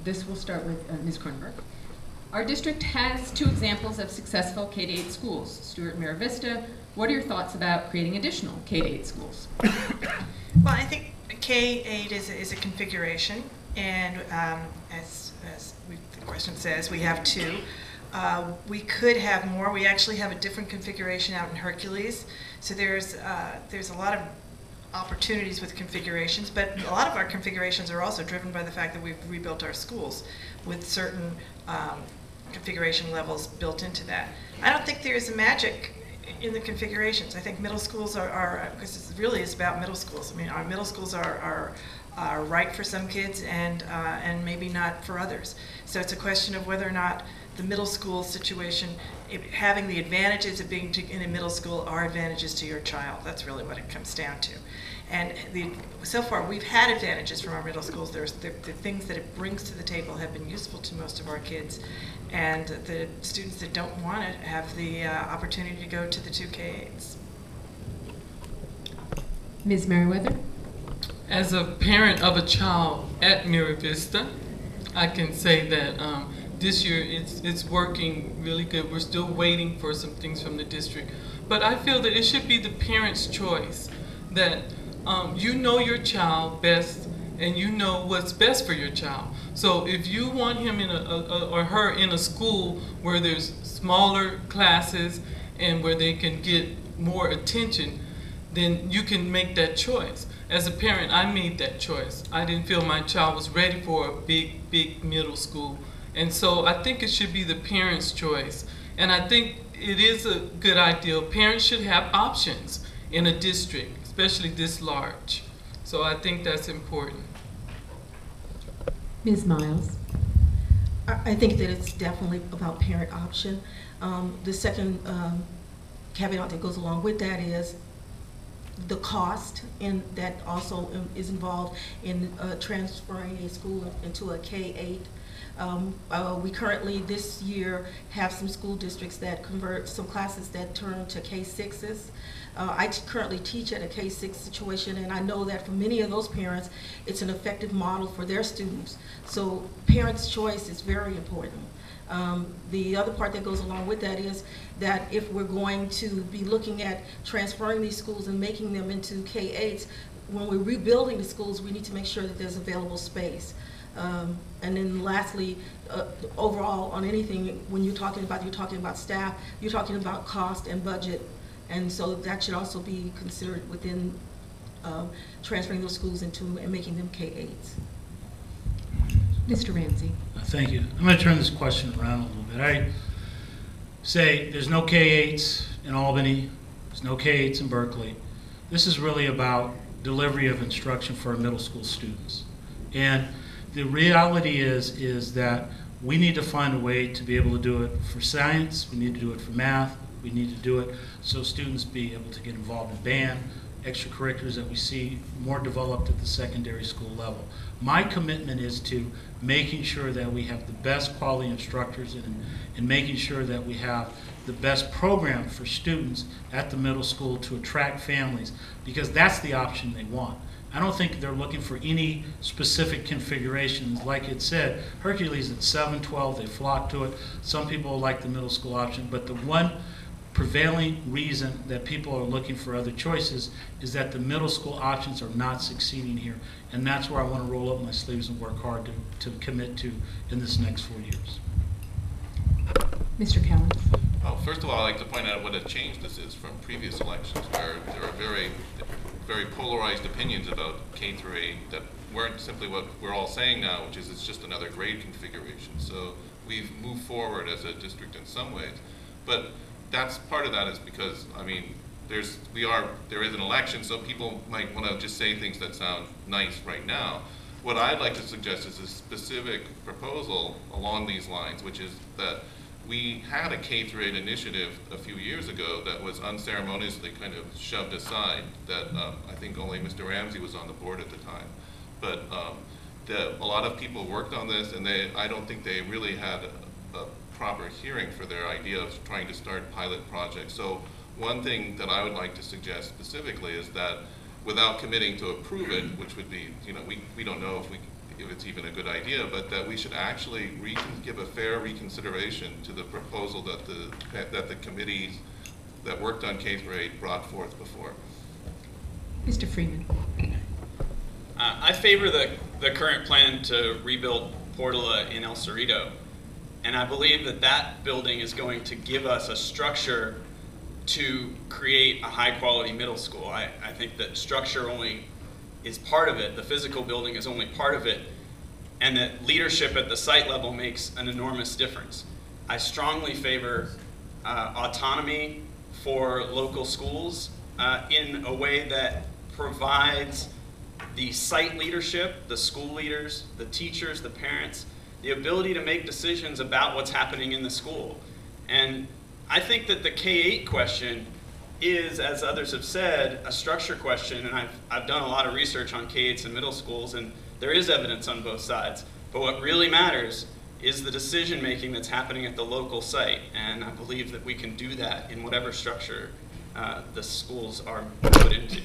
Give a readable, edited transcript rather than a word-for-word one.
this will start with Ms. Kronberg. Our district has 2 examples of successful K-8 schools, Stewart and Mira Vista. What are your thoughts about creating additional K-8 schools? Well, I think K-8 is a configuration, and as the question says, we have 2. We could have more. We actually have a different configuration out in Hercules, so there's a lot of opportunities with configurations, but a lot of our configurations are also driven by the fact that we've rebuilt our schools with certain configuration levels built into that. I don't think there's a magic in the configurations. I think middle schools are because it really is about middle schools. I mean, our middle schools are right for some kids and maybe not for others. So it's a question of whether or not the middle school situation, having the advantages of being in a middle school are advantages to your child. That's really what it comes down to. And so far, we've had advantages from our middle schools. The things that it brings to the table have been useful to most of our kids. And the students that don't want it have the opportunity to go to the 2 K-8s. Ms. Merriweather? As a parent of a child at Mira Vista, I can say that this year it's working really good. We're still waiting for some things from the district. But I feel that it should be the parent's choice, that you know your child best and you know what's best for your child. So if you want him in or her in a school where there's smaller classes and where they can get more attention, then you can make that choice. As a parent, I made that choice. I didn't feel my child was ready for a big middle school. And so I think it should be the parent's choice. And I think it is a good idea. Parents should have options in a district, especially this large. So I think that's important. Ms. Miles? I think that it's definitely about parent option. The second caveat that goes along with that is the cost, and that also is involved in transferring a school into a K-8. We currently, this year, have some school districts that convert some classes that turn to K-6s. I currently teach at a K-6 situation, and I know that for many of those parents, it's an effective model for their students. So parents' choice is very important. The other part that goes along with that is that if we're going to be looking at transferring these schools and making them into K-8s, when we're rebuilding the schools, we need to make sure that there's available space. And then lastly, overall on anything, when you're talking about staff, you're talking about cost and budget. And so that should also be considered within transferring those schools into and making them K-8s. Mr. Ramsey. Thank you. I'm going to turn this question around a little bit. I say there's no K-8s in Albany, there's no K-8s in Berkeley. This is really about delivery of instruction for our middle school students. And the reality is that we need to find a way to be able to do it for science, we need to do it for math, we need to do it so students be able to get involved in band, extracurriculars that we see more developed at the secondary school level. My commitment is to making sure that we have the best quality instructors and making sure that we have the best program for students at the middle school to attract families, because that's the option they want. I don't think they're looking for any specific configurations. Like it said, Hercules at 7-12, they flock to it. Some people like the middle school option, but the one prevailing reason that people are looking for other choices is that the middle school options are not succeeding here. And that's where I want to roll up my sleeves and work hard to commit to in this next 4 years. Mr. Cowan. Well, first of all, I'd like to point out what a change this is from previous elections, where there are very polarized opinions about K through 8 that weren't simply what we're all saying now, which is it's just another grade configuration. So we've moved forward as a district in some ways, but that's part of that is because, I mean, there is an election, so people might want to just say things that sound nice right now. What I'd like to suggest is a specific proposal along these lines, which is that we had a K through 8 initiative a few years ago that was unceremoniously kind of shoved aside, that I think only Mr. Ramsey was on the board at the time. But a lot of people worked on this, and I don't think they really had a proper hearing for their idea of trying to start pilot projects. So one thing that I would like to suggest specifically is that without committing to approve it, which would be, you know, we don't know if it's even a good idea, but that we should actually give a fair reconsideration to the proposal that the committees that worked on K-8 brought forth before. Mr. Freeman. I favor the current plan to rebuild Portola in El Cerrito, and I believe that that building is going to give us a structure to create a high-quality middle school. I think that structure only is part of it. The physical building is only part of it, and that leadership at the site level makes an enormous difference. I strongly favor autonomy for local schools in a way that provides the site leadership, the school leaders, the teachers, the parents, the ability to make decisions about what's happening in the school. And I think that the K-8 question is, as others have said, a structure question, and I've done a lot of research on K-8s in middle schools, and there is evidence on both sides. But what really matters is the decision making that's happening at the local site, and I believe that we can do that in whatever structure the schools are put into.